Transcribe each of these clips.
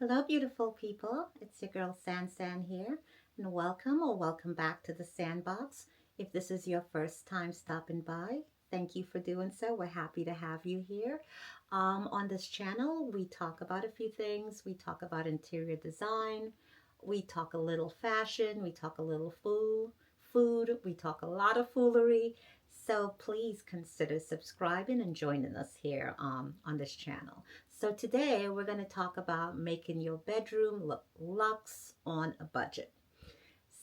Hello, beautiful people. It's your girl San here, and welcome back to the Sandbox. If this is your first time stopping by, thank you for doing so. We're happy to have you here. On this channel, we talk about a few things. We talk about interior design, we talk a little fashion, we talk a little food, we talk a lot of foolery. So please consider subscribing and joining us here on this channel. So today we're going to talk about making your bedroom look luxe on a budget.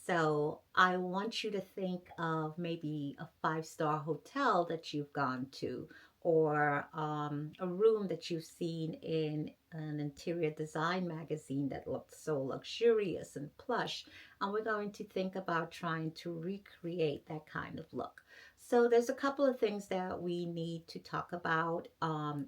So I want you to think of maybe a five-star hotel that you've gone to, or a room that you've seen in an interior design magazine that looks so luxurious and plush. And we're going to think about trying to recreate that kind of look. So there's a couple of things that we need to talk about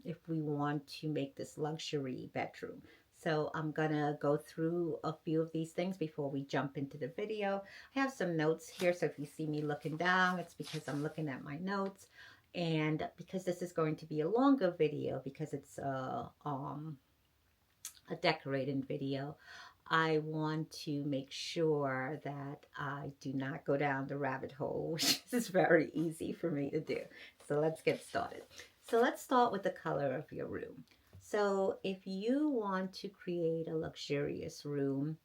if we want to make this luxury bedroom. So I'm gonna go through a few of these things before we jump into the video. I have some notes here, so if you see me looking down, it's because I'm looking at my notes. And because this is going to be a longer video, because it's a decorating video, I want to make sure that I do not go down the rabbit hole, which is very easy for me to do. So let's get started. So let's start with the color of your room. So if you want to create a luxurious room,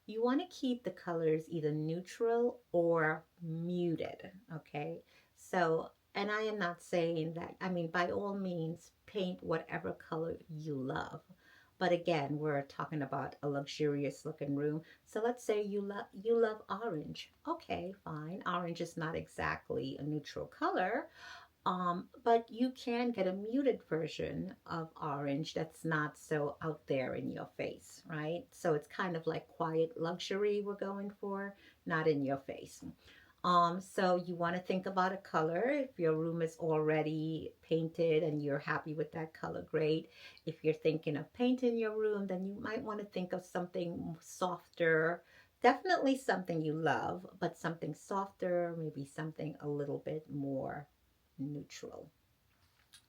you want to keep the colors either neutral or muted, okay? So, and I am not saying that, I mean, by all means, paint whatever color you love. But again, we're talking about a luxurious looking room. So let's say you love orange. Okay, fine. Orange is not exactly a neutral color, but you can get a muted version of orange that's not so out there in your face, right? So it's kind of like quiet luxury we're going for, not in your face. So you want to think about a color. If your room is already painted and you're happy with that color, great. If you're thinking of painting your room, then you might want to think of something softer. Definitely something you love, but something softer, maybe something a little bit more neutral.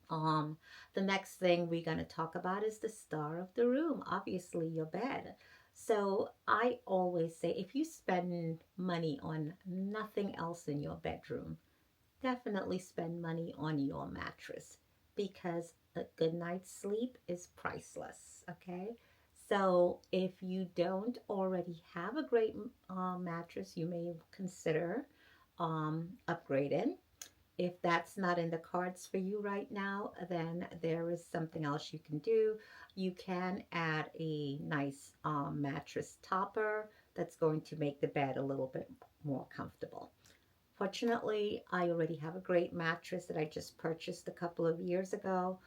Um, the next thing we're going to talk about is the star of the room, obviously your bed. So I always say if you spend money on nothing else in your bedroom, definitely spend money on your mattress, because a good night's sleep is priceless, okay? So if you don't already have a great mattress, you may consider upgrading. If that's not in the cards for you right now, then there is something else you can do. You can add a nice mattress topper that's going to make the bed a little bit more comfortable. Fortunately, I already have a great mattress that I just purchased a couple of years ago,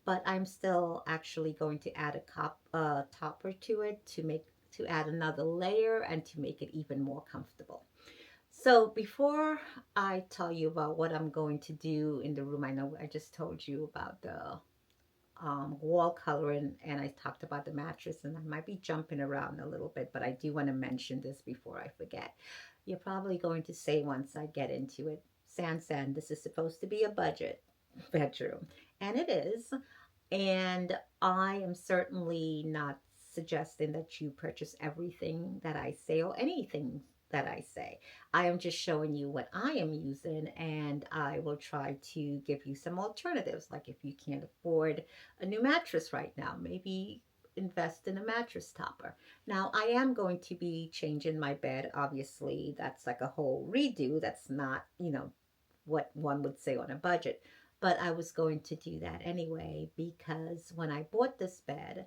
but I'm still actually going to add a topper to it to add another layer and to make it even more comfortable. So before I tell you about what I'm going to do in the room, I know I just told you about the wall coloring and I talked about the mattress, and I might be jumping around a little bit, but I do want to mention this before I forget. You're probably going to say once I get into it, San, this is supposed to be a budget bedroom. And it is. And I am certainly not suggesting that you purchase everything that I say or anything that I say. I am just showing you what I am using, and I will try to give you some alternatives. Like if you can't afford a new mattress right now, maybe invest in a mattress topper. Now, I am going to be changing my bed. Obviously, that's like a whole redo. That's not, what one would say on a budget. But I was going to do that anyway because when I bought this bed,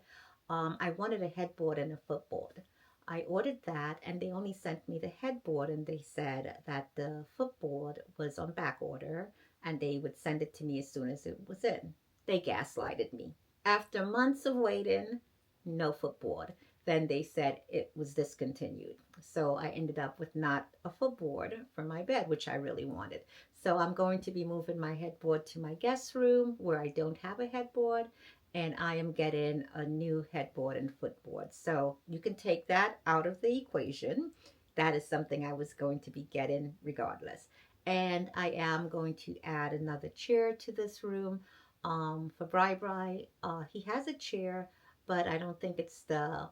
I wanted a headboard and a footboard. I ordered that and they only sent me the headboard, and they said that the footboard was on back order and they would send it to me as soon as it was in. They gaslighted me. After months of waiting, no footboard. Then they said it was discontinued. So I ended up with not a footboard for my bed, which I really wanted. So I'm going to be moving my headboard to my guest room where I don't have a headboard, and I am getting a new headboard and footboard. So you can take that out of the equation. That is something I was going to be getting regardless. And I am going to add another chair to this room for Bri. He has a chair, but I don't think it's the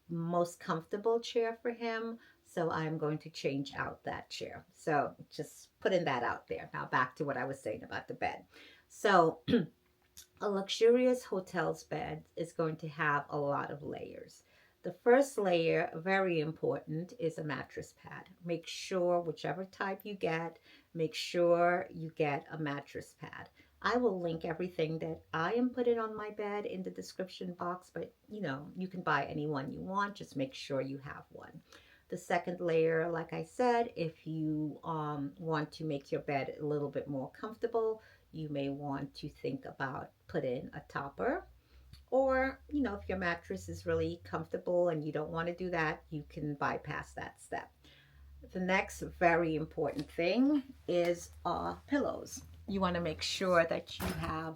most comfortable chair for him. So I'm going to change out that chair. So just putting that out there. Now back to what I was saying about the bed. So a luxurious hotel's bed is going to have a lot of layers. The first layer, very important, is a mattress pad. Make sure, whichever type you get, make sure you get a mattress pad. I will link everything that I am putting on my bed in the description box, but you can buy any one you want. Just make sure you have one. The second layer, like I said, if you want to make your bed a little bit more comfortable, you may want to think about putting a topper. Or, if your mattress is really comfortable and you don't want to do that, you can bypass that step. The next very important thing is pillows. You want to make sure that you have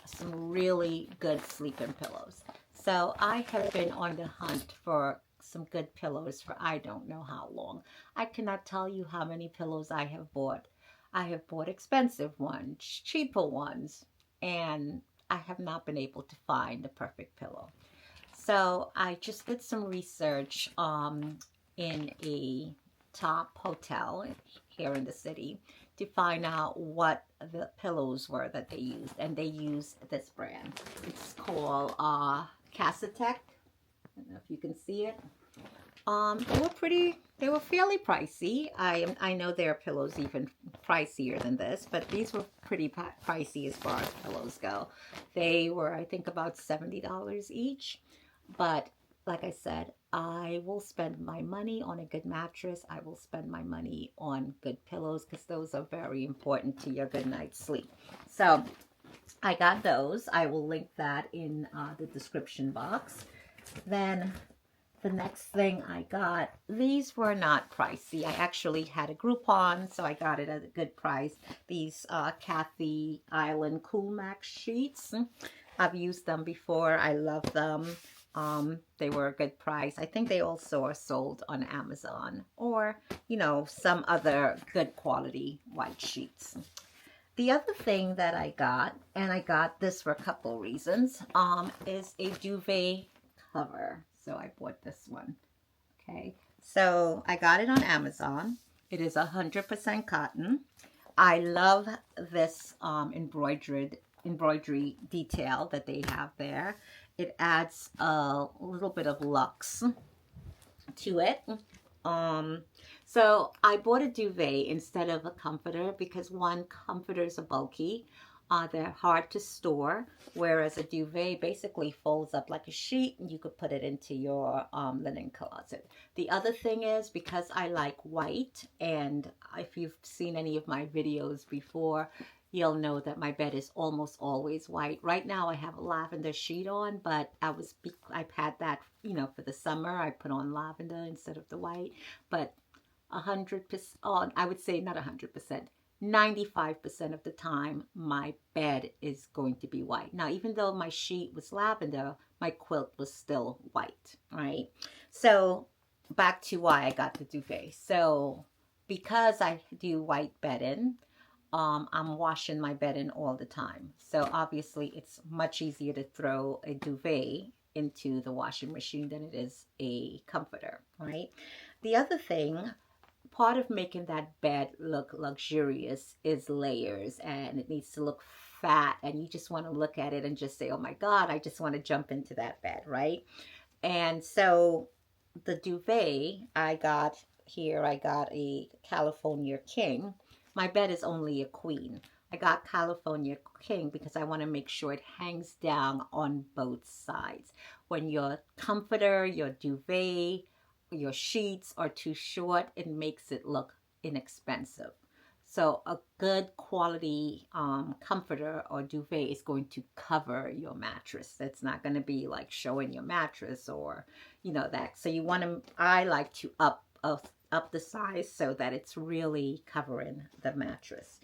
some really good sleeping pillows. So I have been on the hunt for some good pillows for I don't know how long. I cannot tell you how many pillows I have bought. I have bought expensive ones, cheaper ones, and I have not been able to find the perfect pillow. So I just did some research in a top hotel here in the city to find out what the pillows were that they used. And they used this brand. It's called Kassatex. I don't know if you can see it. They were fairly pricey. I know their pillows even pricier than this, but these were pretty pricey as far as pillows go. They were, I think, about $70 each. But like I said, I will spend my money on a good mattress. I will spend my money on good pillows because those are very important to your good night's sleep. So I got those. I will link that in the description box. Then the next thing I got, these were not pricey. I actually had a Groupon, so I got it at a good price. These Kathy Island Cool Max sheets. I've used them before. I love them. They were a good price. I think they also are sold on Amazon or, some other good quality white sheets. The other thing that I got, and I got this for a couple reasons, is a duvet cover. So I bought this one. Okay. So I got it on Amazon. It is 100% cotton. I love this embroidery detail that they have there. It adds a little bit of luxe to it. So I bought a duvet instead of a comforter because one, comforters are bulky. They're hard to store, whereas a duvet basically folds up like a sheet and you could put it into your linen closet. The other thing is, because I like white, and if you've seen any of my videos before, you'll know that my bed is almost always white. Right now I have a lavender sheet on, but I've had that, for the summer. I put on lavender instead of the white, but 100%, I would say not 100%. 95% of the time, my bed is going to be white. Now, even though my sheet was lavender, my quilt was still white, right? So back to why I got the duvet. So because I do white bedding, I'm washing my bedding all the time. So obviously it's much easier to throw a duvet into the washing machine than it is a comforter, right? The other thing, part of making that bed look luxurious is layers, and it needs to look fat, and you just want to look at it and just say, oh my God, I just want to jump into that bed, right? And so the duvet I got a California King. My bed is only a queen. I got California King because I want to make sure it hangs down on both sides. When your comforter, your duvet, your sheets are too short, it makes it look inexpensive. So a good quality comforter or duvet is going to cover your mattress. That's not going to be like showing your mattress or that. So you want to, I like to up the size so that it's really covering the mattress.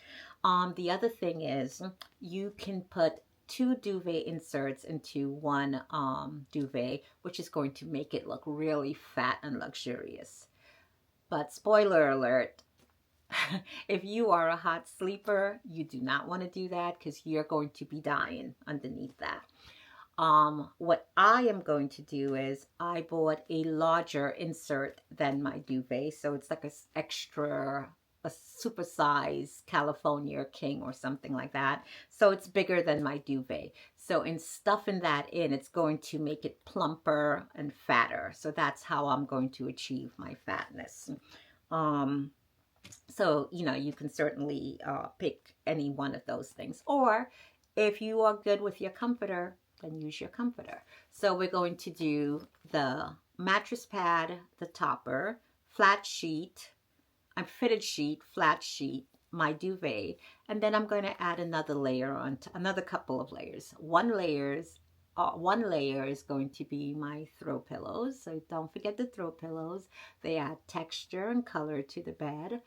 The other thing is you can put 2 duvet inserts into one duvet, which is going to make it look really fat and luxurious. But spoiler alert, if you are a hot sleeper, you do not want to do that because you're going to be dying underneath that. What I am going to do is I bought a larger insert than my duvet. So it's like a super size California King or something like that. So it's bigger than my duvet. So in stuffing that in, it's going to make it plumper and fatter. So that's how I'm going to achieve my fatness. Um, so, you know, you can certainly pick any one of those things. Or if you are good with your comforter, then use your comforter. So we're going to do the mattress pad, the topper, flat sheet, a fitted sheet, flat sheet, my duvet, and then I'm going to add another layer on another couple of layers. One layer is going to be my throw pillows. So don't forget the throw pillows. They add texture and color to the bed.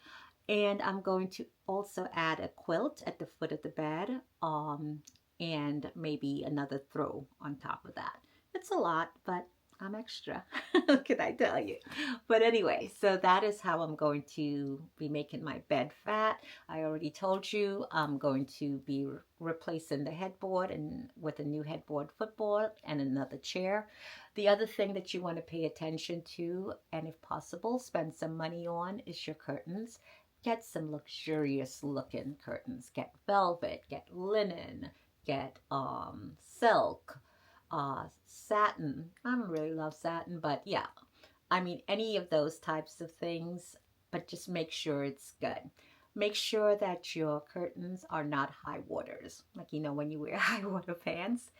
And I'm going to also add a quilt at the foot of the bed, and maybe another throw on top of that. It's a lot, but I'm extra. What can I tell you? But anyway, so that is how I'm going to be making my bed fat. I already told you I'm going to be replacing the headboard and with a new headboard footboard and another chair. The other thing that you want to pay attention to, and if possible, spend some money on, is your curtains. Get some luxurious looking curtains. Get velvet, get linen, get silk, satin. I don't really love satin, but yeah. I mean, any of those types of things, but just make sure it's good. Make sure that your curtains are not high waters. Like, you know, when you wear high water pants,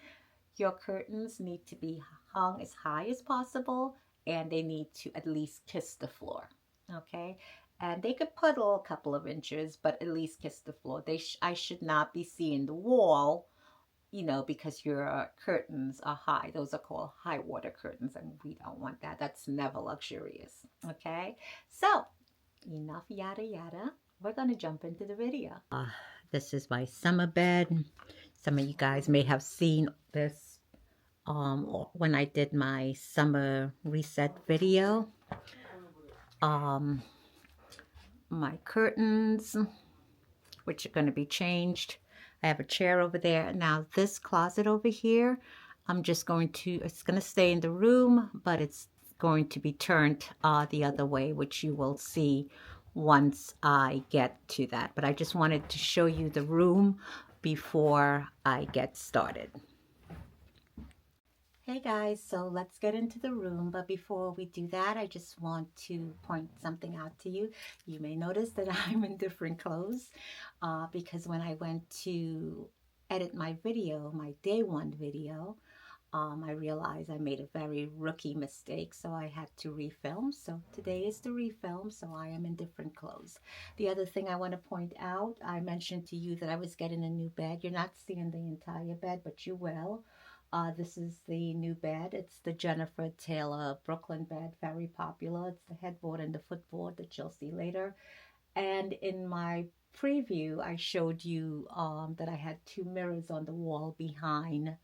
your curtains need to be hung as high as possible, and they need to at least kiss the floor. Okay? And they could puddle a couple of inches, but at least kiss the floor. I should not be seeing the wall, you know, because your curtains are high. Those are called high water curtains, and we don't want that. That's never luxurious. Okay? So, enough yada yada. We're going to jump into the video. This is my summer bed. Some of you guys may have seen this when I did my summer reset video. My curtains, which are going to be changed. I have a chair over there. Now this closet over here, it's going to stay in the room, but it's going to be turned the other way, which you will see once I get to that. But I just wanted to show you the room before I get started. Hey guys, so let's get into the room, but before we do that, I just want to point something out to you. You may notice that I'm in different clothes because when I went to edit my video, my day one video, I realized I made a very rookie mistake, so I had to refilm. So today is the refilm, so I am in different clothes. The other thing I want to point out, I mentioned to you that I was getting a new bed. You're not seeing the entire bed, but you will. This is the new bed. It's the Jennifer Taylor Brooklyn bed, very popular. It's the headboard and the footboard that you'll see later. And in my preview, I showed you that I had two mirrors on the wall behind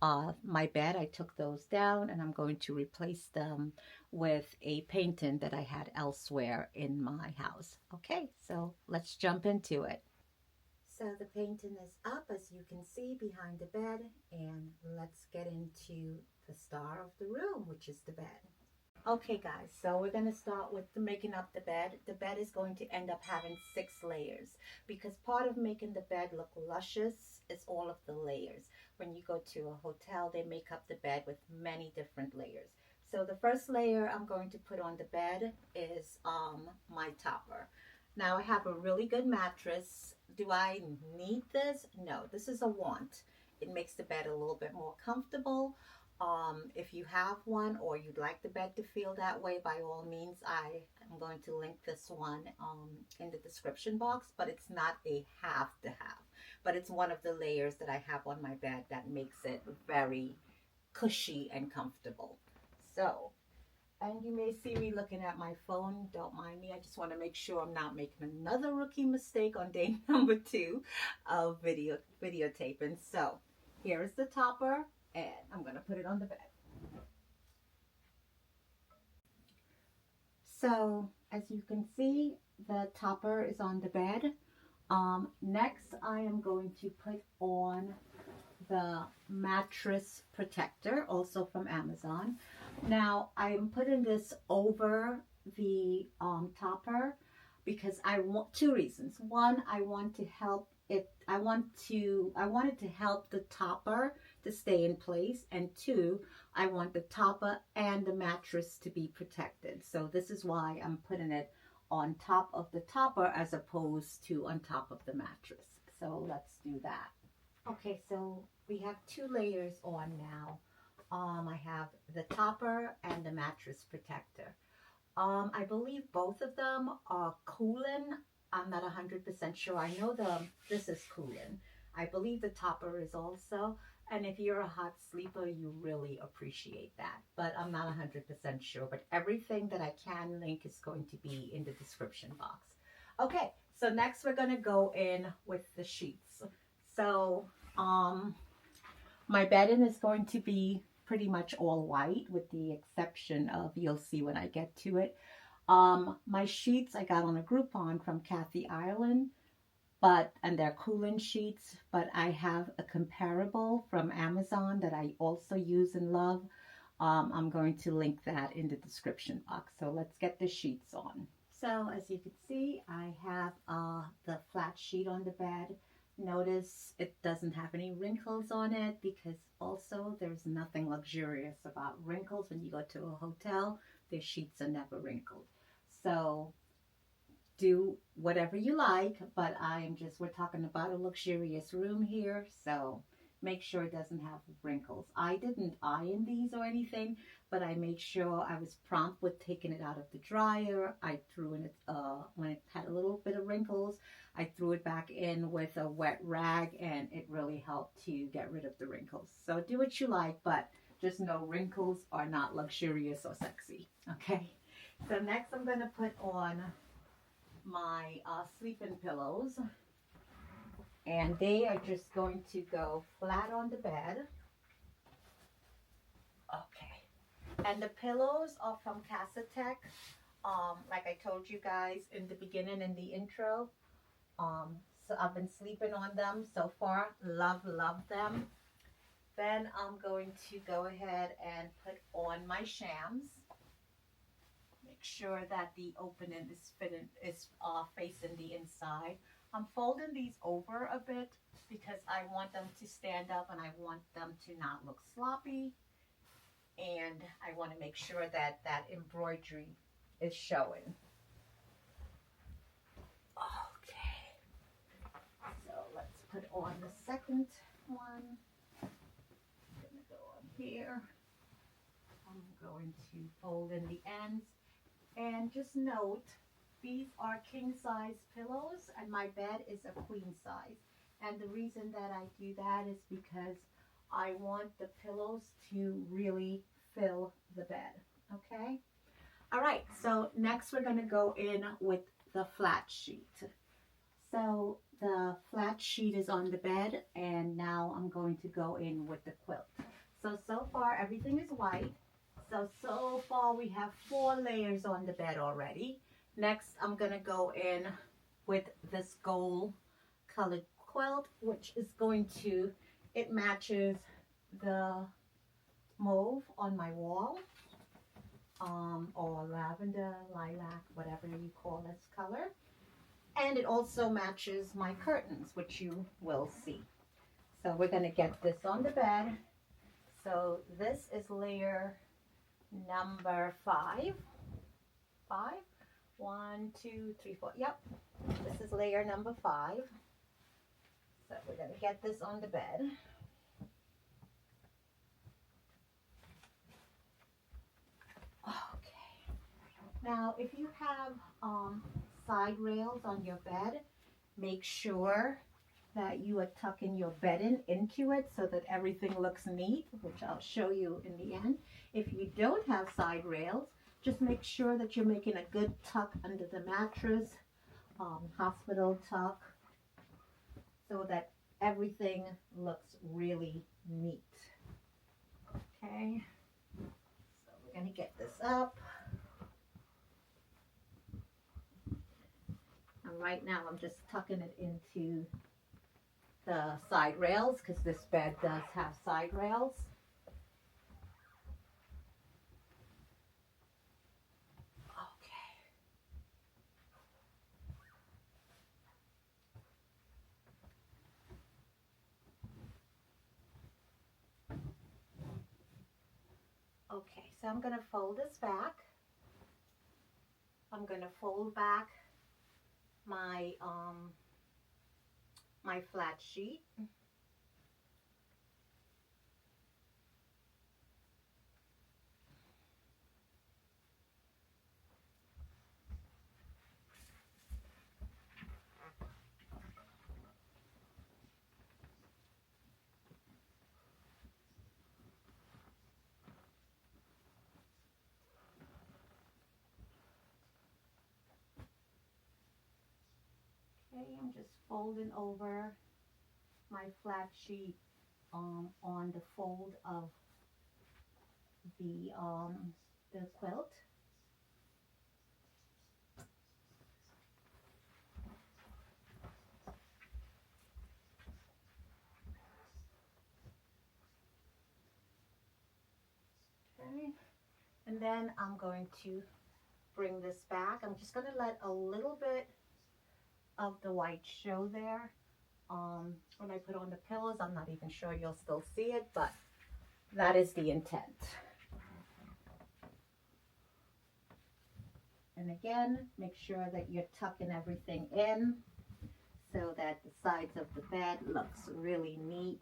my bed. I took those down and I'm going to replace them with a painting that I had elsewhere in my house. Okay, so let's jump into it. So the painting is up, as you can see, behind the bed, and let's get into the star of the room, which is the bed. Okay guys, so we're going to start with making up the bed. The bed is going to end up having 6 layers because part of making the bed look luscious is all of the layers. When you go to a hotel, they make up the bed with many different layers. So the first layer I'm going to put on the bed is my topper. Now I have a really good mattress. Do I need this? No, this is a want. It makes the bed a little bit more comfortable. If you have one or you'd like the bed to feel that way, by all means, I am going to link this one in the description box, but it's not a have to have. But it's one of the layers that I have on my bed that makes it very cushy and comfortable. So, and you may see me looking at my phone. Don't mind me. I just want to make sure I'm not making another rookie mistake on day number 2 of videotaping. So here is the topper, and I'm going to put it on the bed. So as you can see, the topper is on the bed. Next, I am going to put on the mattress protector, also from Amazon. Now I'm putting this over the topper because I want two reasons. One, I want to help it. I wanted to help the topper to stay in place, and two, I want the topper and the mattress to be protected. So this is why I'm putting it on top of the topper as opposed to on top of the mattress. So let's do that. Okay, so we have two layers on now. I have the topper and the mattress protector. I believe both of them are cooling. I'm not 100% sure. I know this is cooling. I believe the topper is also. And if you're a hot sleeper, you really appreciate that. But I'm not 100% sure. But everything that I can link is going to be in the description box. Okay, so next we're going to go in with the sheets. So my bedding is going to be pretty much all white, with the exception of, you'll see when I get to it. My sheets I got on a Groupon from Kathy Ireland, and they're cooling sheets, but I have a comparable from Amazon that I also use and love. I'm going to link that in the description box. So let's get the sheets on. So as you can see, I have the flat sheet on the bed. Notice it doesn't have any wrinkles on it, because also there's nothing luxurious about wrinkles. When you go to a hotel, their sheets are never wrinkled. So do whatever you like, but we're talking about a luxurious room here, so make sure it doesn't have wrinkles. I didn't iron these or anything, but I made sure I was prompt with taking it out of the dryer. I threw in it, when it had a little bit of wrinkles, I threw it back in with a wet rag, and it really helped to get rid of the wrinkles. So do what you like, but just know wrinkles are not luxurious or sexy, okay? So next I'm going to put on my sleeping pillows, and they are just going to go flat on the bed. Okay, and the pillows are from Kassatex. Like I told you guys in the beginning, in the intro, so I've been sleeping on them so far. Love them. Then I'm going to go ahead and put on my shams. Make sure that the opening is facing the inside. I'm folding these over a bit because I want them to stand up, and I want them to not look sloppy, and I want to make sure that that embroidery is showing. Okay, so let's put on the second one. I'm gonna go on here. I'm going to fold in the ends. And just note, these are king size pillows, and my bed is a queen size. And the reason that I do that is because I want the pillows to really fill the bed, okay? All right, so next we're going to go in with the flat sheet. So the flat sheet is on the bed, and now I'm going to go in with the quilt. So far everything is white. So far we have 4 layers on the bed already. Next, I'm going to go in with this gold colored quilt, which is going to, it matches the mauve on my wall, or lavender, lilac, whatever you call this color. And it also matches my curtains, which you will see. So we're going to get this on the bed. So this is layer number 5. 1, 2, 3, 4. Yep, this is layer number 5. So we're going to get this on the bed. Okay. Now, if you have side rails on your bed, make sure that you are tucking your bedding into it so that everything looks neat, which I'll show you in the end. If you don't have side rails, just make sure that you're making a good tuck under the mattress, hospital tuck, so that everything looks really neat. Okay, so we're going to get this up. And right now I'm just tucking it into the side rails because this bed does have side rails. Okay, so I'm going to fold this back. I'm going to fold back my my flat sheet. Okay, I'm just folding over my flat sheet on the fold of the quilt. Okay, and then I'm going to bring this back. I'm just going to let a little bit of the white show there. When I put on the pillows, I'm not even sure you'll still see it, but that is the intent. And again, make sure that you're tucking everything in so that the sides of the bed looks really neat.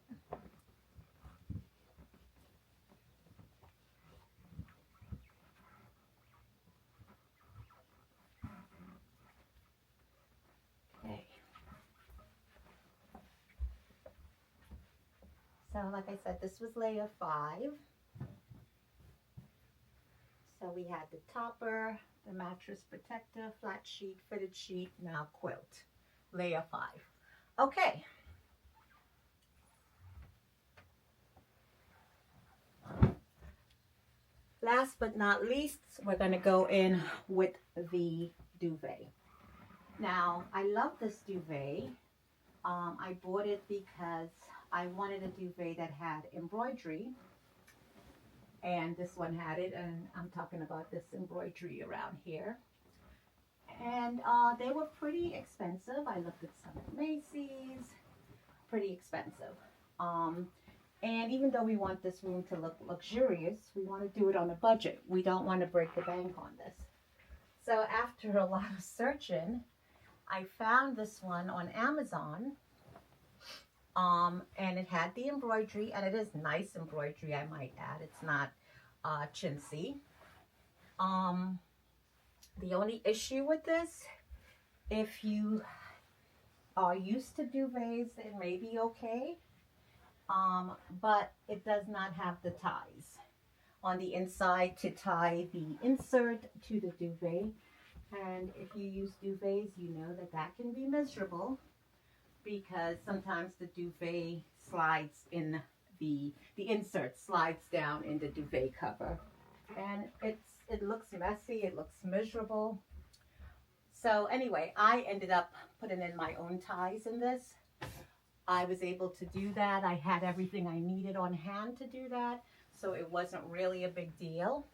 Okay. So like I said, this was layer 5. So we had the topper, the mattress protector, flat sheet, fitted sheet, now quilt, layer 5. Okay. Last but not least, we're going to go in with the duvet. Now, I love this duvet. I bought it because I wanted a duvet that had embroidery. And this one had it, and I'm talking about this embroidery around here. And they were pretty expensive. I looked at some at Macy's, pretty expensive. And even though we want this room to look luxurious, we want to do it on a budget. We don't want to break the bank on this. So after a lot of searching, I found this one on Amazon. And it had the embroidery, and it is nice embroidery, I might add. It's not chintzy. The only issue with this, if you are used to duvets, it may be okay. But it does not have the ties on the inside to tie the insert to the duvet. And if you use duvets, you know that that can be miserable because sometimes the duvet slides in, the insert slides down in the duvet cover. And it looks messy, it looks miserable. So anyway, I ended up putting in my own ties in this. I was able to do that. I had everything I needed on hand to do that, so it wasn't really a big deal.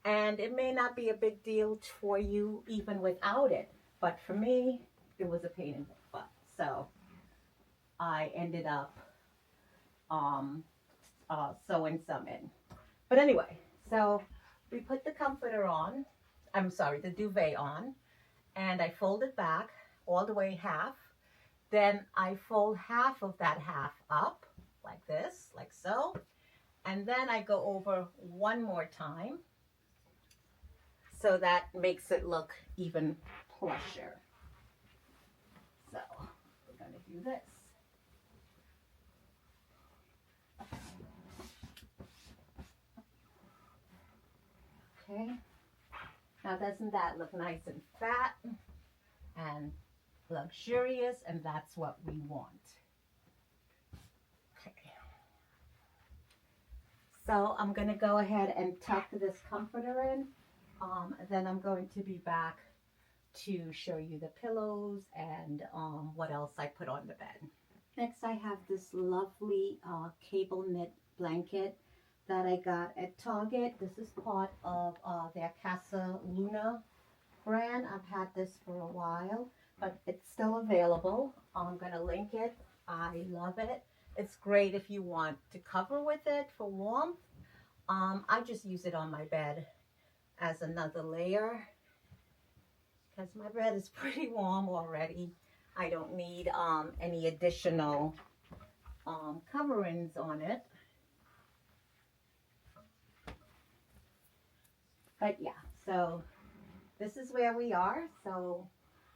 And it may not be a big deal for you even without it, but for me, it was a pain in the butt. So I ended up sewing some in. But anyway, so we put the comforter on, the duvet on, and I fold it back all the way half. Then I fold half of that half up like this, like so. And then I go over one more time. So that makes it look even plusher. So we're going to do this. Okay. Now doesn't that look nice and fat and luxurious? And that's what we want. Okay. So I'm going to go ahead and tuck this comforter in. Then I'm going to be back to show you the pillows and what else I put on the bed. Next, I have this lovely cable knit blanket that I got at Target. This is part of their Casa Luna brand. I've had this for a while, but it's still available. I'm going to link it. I love it. It's great if you want to cover with it for warmth. I just use it on my bed as another layer because my bed is pretty warm already. I don't need any additional coverings on it. But yeah, so this is where we are. So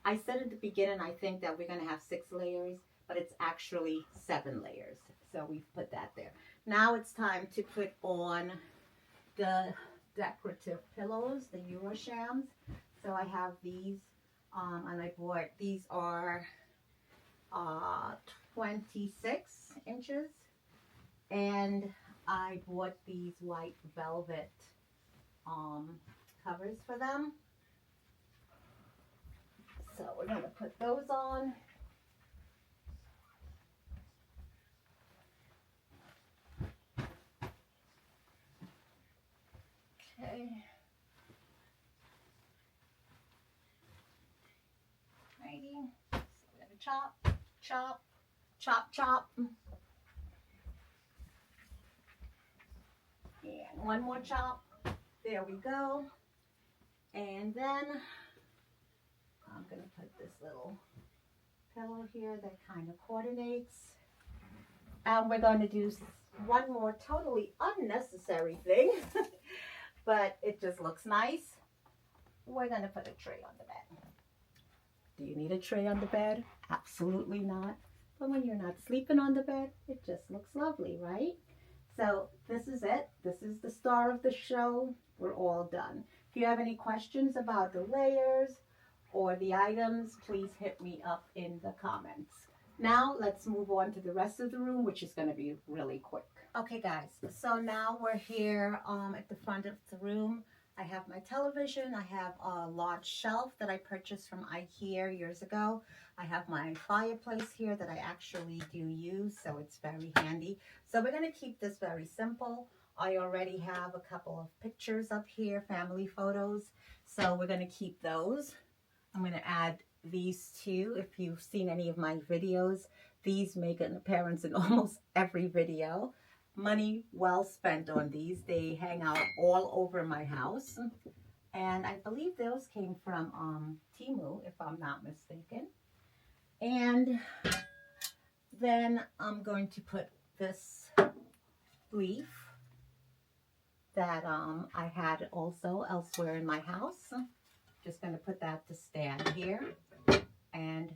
I said at the beginning, I think that we're going to have 6 layers, but it's actually 7 layers. So we've put that there. Now it's time to put on the decorative pillows, the Euroshams. So I have these, and I bought, these are 26 inches. And I bought these white velvet covers for them. So we're going to put those on. Okay. Righty. So we're going to chop, chop, chop, chop. And one more chop. There we go. And then I'm going to put this little pillow here that kind of coordinates. And we're going to do one more totally unnecessary thing, but it just looks nice. We're going to put a tray on the bed. Do you need a tray on the bed? Absolutely not. But when you're not sleeping on the bed, it just looks lovely, right? So this is it. This is the star of the show. We're all done. If you have any questions about the layers or the items, please hit me up in the comments. Now let's move on to the rest of the room, which is going to be really quick. Okay guys, so now we're here at the front of the room. I have my television. I have a large shelf that I purchased from IKEA years ago. I have my fireplace here that I actually do use, so it's very handy. So we're going to keep this very simple. I already have a couple of pictures up here, family photos, so we're going to keep those. I'm going to add these two. If you've seen any of my videos, these make an appearance in almost every video. Money well spent on these. They hang out all over my house. And I believe those came from Temu, if I'm not mistaken. And then I'm going to put this leaf that I had also elsewhere in my house. Just going to put that to stand here. And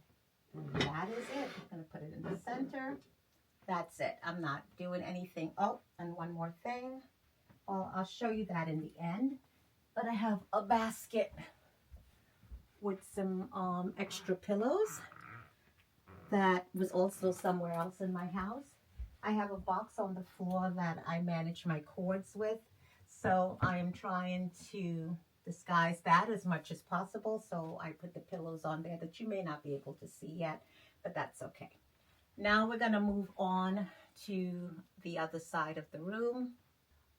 that is it. I'm going to put it in the center. That's it. I'm not doing anything. Oh, and one more thing. Well, I'll show you that in the end. But I have a basket with some extra pillows that was also somewhere else in my house. I have a box on the floor that I manage my cords with. So I am trying to disguise that as much as possible. So I put the pillows on there that you may not be able to see yet, but that's okay. Now we're going to move on to the other side of the room.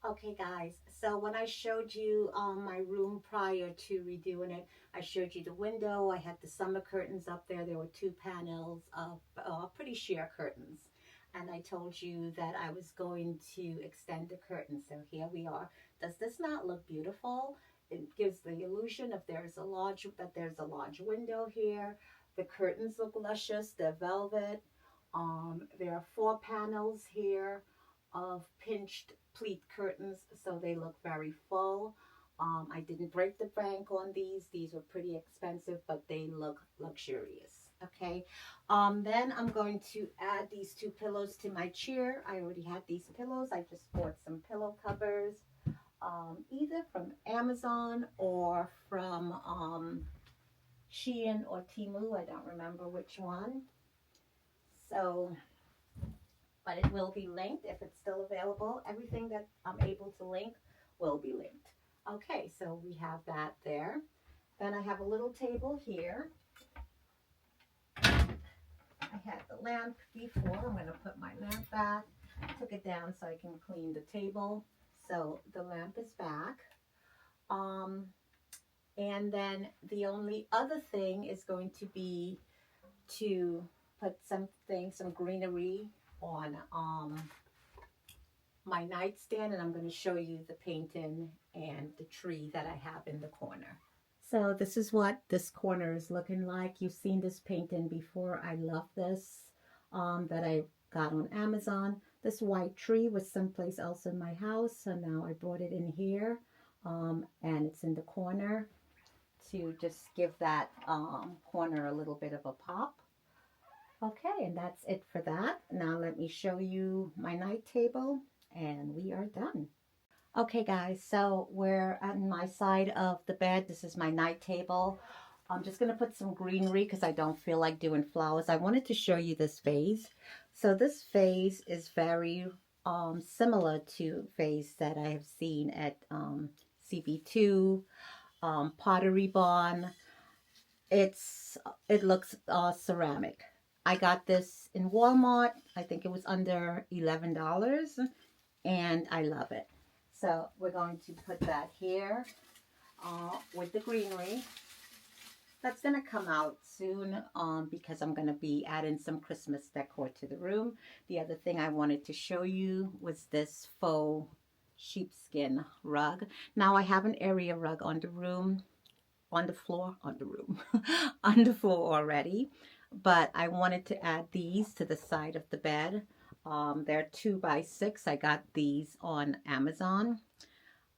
Okay guys, so when I showed you my room prior to redoing it, I showed you the window. I had the summer curtains up there. There were 2 panels of pretty sheer curtains. And I told you that I was going to extend the curtains. So here we are. Does this not look beautiful? It gives the illusion that there's a large window here. The curtains look luscious. They're velvet. There are 4 panels here of pinched pleat curtains, so they look very full. I didn't break the bank on these. These were pretty expensive, but they look luxurious. Okay, then I'm going to add these 2 pillows to my chair. I already had these pillows. I just bought some pillow covers, either from Amazon or from Shein or Temu. I don't remember which one. So, but it will be linked if it's still available. Everything that I'm able to link will be linked. Okay, so we have that there. Then I have a little table here. I had the lamp before. I'm going to put my lamp back. Took it down so I can clean the table. So the lamp is back. And then the only other thing is going to be to put some greenery on my nightstand, and I'm going to show you the painting and the tree that I have in the corner. So this is what this corner is looking like. You've seen this painting before. I love this that I got on Amazon. This white tree was someplace else in my house, so now I brought it in here, and it's in the corner to just give that corner a little bit of a pop. Okay, and that's it for that. Now let me show you my night table, and we are done. Okay guys, so we're on my side of the bed. This is my night table. I'm just going to put some greenery because I don't feel like doing flowers. I wanted to show you this vase. So this vase is very similar to vase that I have seen at CB2, Pottery Barn. It looks ceramic. I got this in Walmart. I think it was under $11, and I love it. So we're going to put that here with the greenery. That's going to come out soon because I'm going to be adding some Christmas decor to the room. The other thing I wanted to show you was this faux sheepskin rug. Now I have an area rug on the floor already, but I wanted to add these to the side of the bed. They're 2x6. I got these on Amazon.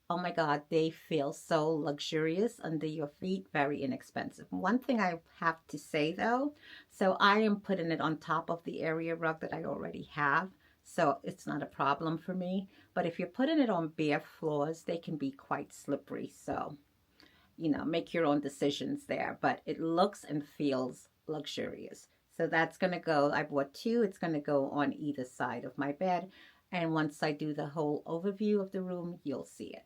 Oh my God, they feel so luxurious under your feet, very inexpensive. One thing I have to say though, so I am putting it on top of the area rug that I already have, so it's not a problem for me. But if you're putting it on bare floors, they can be quite slippery, so you know, make your own decisions there. But it looks and feels luxurious. So that's going to go, I bought two. It's going to go on either side of my bed. And once I do the whole overview of the room, you'll see it.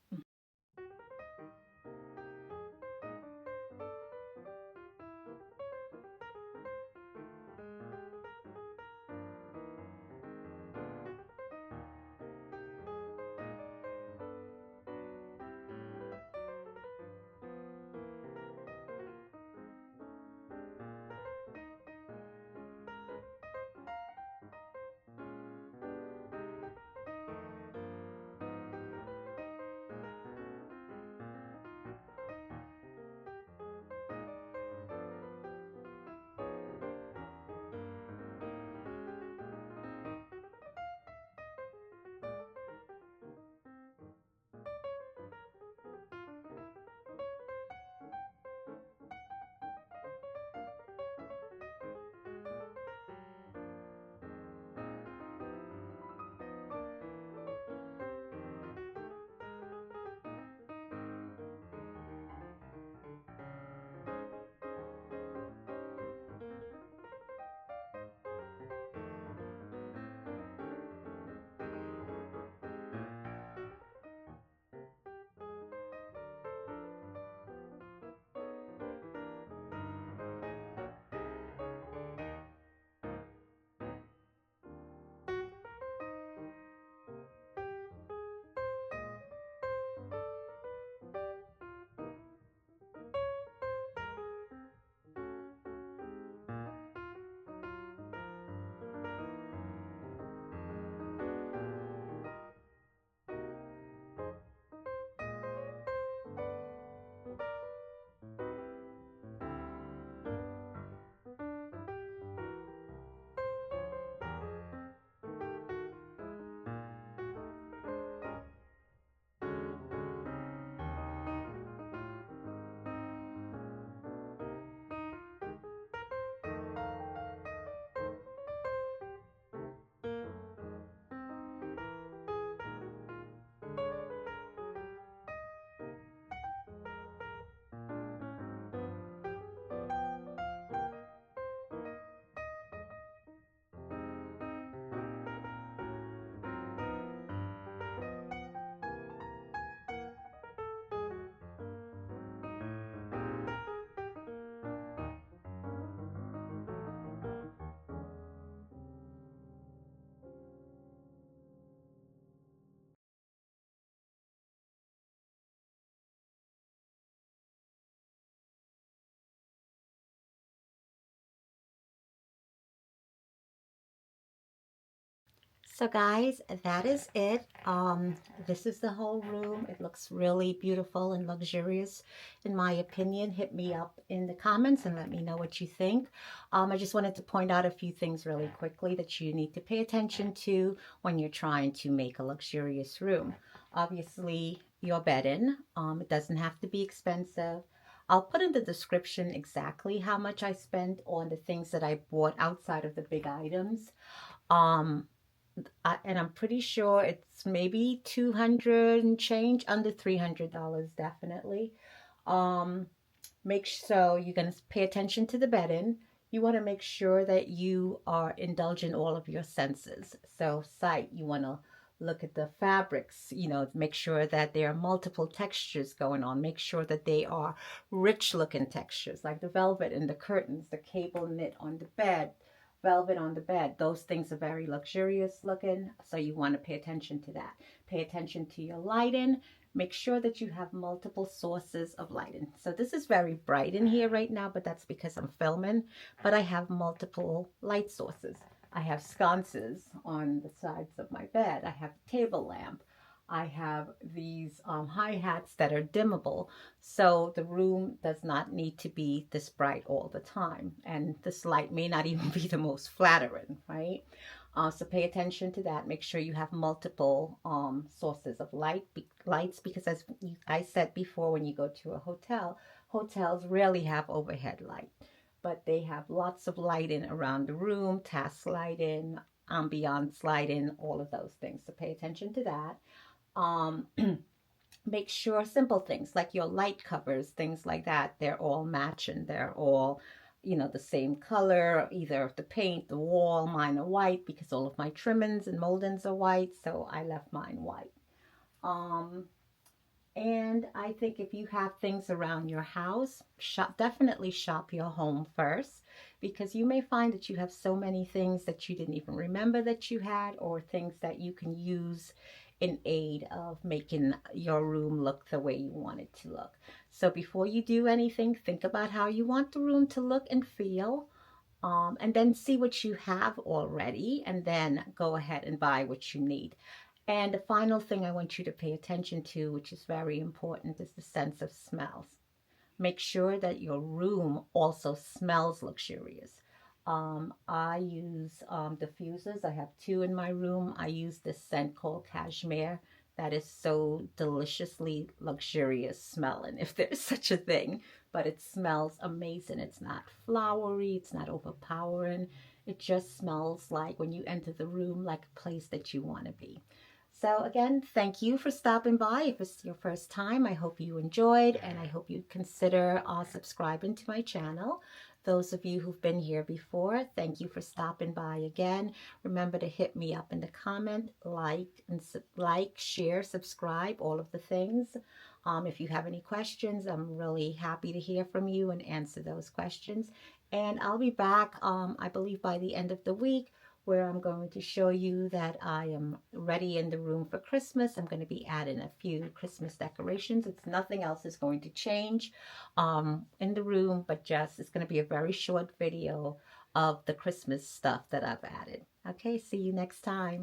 So guys, that is it. This is the whole room. It looks really beautiful and luxurious, in my opinion. Hit me up in the comments and let me know what you think. I just wanted to point out a few things really quickly that you need to pay attention to when you're trying to make a luxurious room. Obviously, your bedding. It doesn't have to be expensive. I'll put in the description exactly how much I spent on the things that I bought outside of the big items. Um, and I'm pretty sure it's maybe 200 and change, under $300 definitely. Um, so you're going to pay attention to the bedding. You want to make sure that you are indulging all of your senses. So sight, you want to look at the fabrics, make sure that there are multiple textures going on. Make sure that they are rich looking textures, like the velvet in the curtains, the cable knit on the bed, velvet on the bed. Those things are very luxurious looking, so you want to pay attention to that. Pay attention to your lighting. Make sure that you have multiple sources of lighting. So this is very bright in here right now, but that's because I'm filming. But I have multiple light sources. I have sconces on the sides of my bed. I have a table lamp. I have these hi-hats that are dimmable, so the room does not need to be this bright all the time. And this light may not even be the most flattering, right? So pay attention to that. Make sure you have multiple sources of lights, because as I said before, when you go to a hotel, hotels rarely have overhead light, but they have lots of lighting around the room, task lighting, ambiance lighting, all of those things. So pay attention to that. Make sure simple things like your light covers, things like that, they're all matching. They're all, the same color, either the paint, the wall. Mine are white because all of my trimmings and moldings are white, so I left mine white. And I think if you have things around your house, definitely shop your home first, because you may find that you have so many things that you didn't even remember that you had, or things that you can use in aid of making your room look the way you want it to look. So before you do anything, think about how you want the room to look and feel. And then see what you have already, and then go ahead and buy what you need. And the final thing I want you to pay attention to, which is very important, is the sense of smells. Make sure that your room also smells luxurious. I use diffusers. I have 2 in my room. I use this scent called Cashmere. That is so deliciously luxurious smelling, if there's such a thing. But it smells amazing. It's not flowery. It's not overpowering. It just smells like, when you enter the room, like a place that you want to be. So again, thank you for stopping by. If it's your first time, I hope you enjoyed, and I hope you consider subscribing to my channel. Those of you who've been here before, thank you for stopping by again. Remember to hit me up in the comment, like, share, subscribe, all of the things. If you have any questions, I'm really happy to hear from you and answer those questions. And I'll be back, I believe, by the end of the week, where I'm going to show you that I am ready in the room for Christmas. I'm going to be adding a few Christmas decorations. Nothing else is going to change in the room, but just it's going to be a very short video of the Christmas stuff that I've added. Okay, see you next time.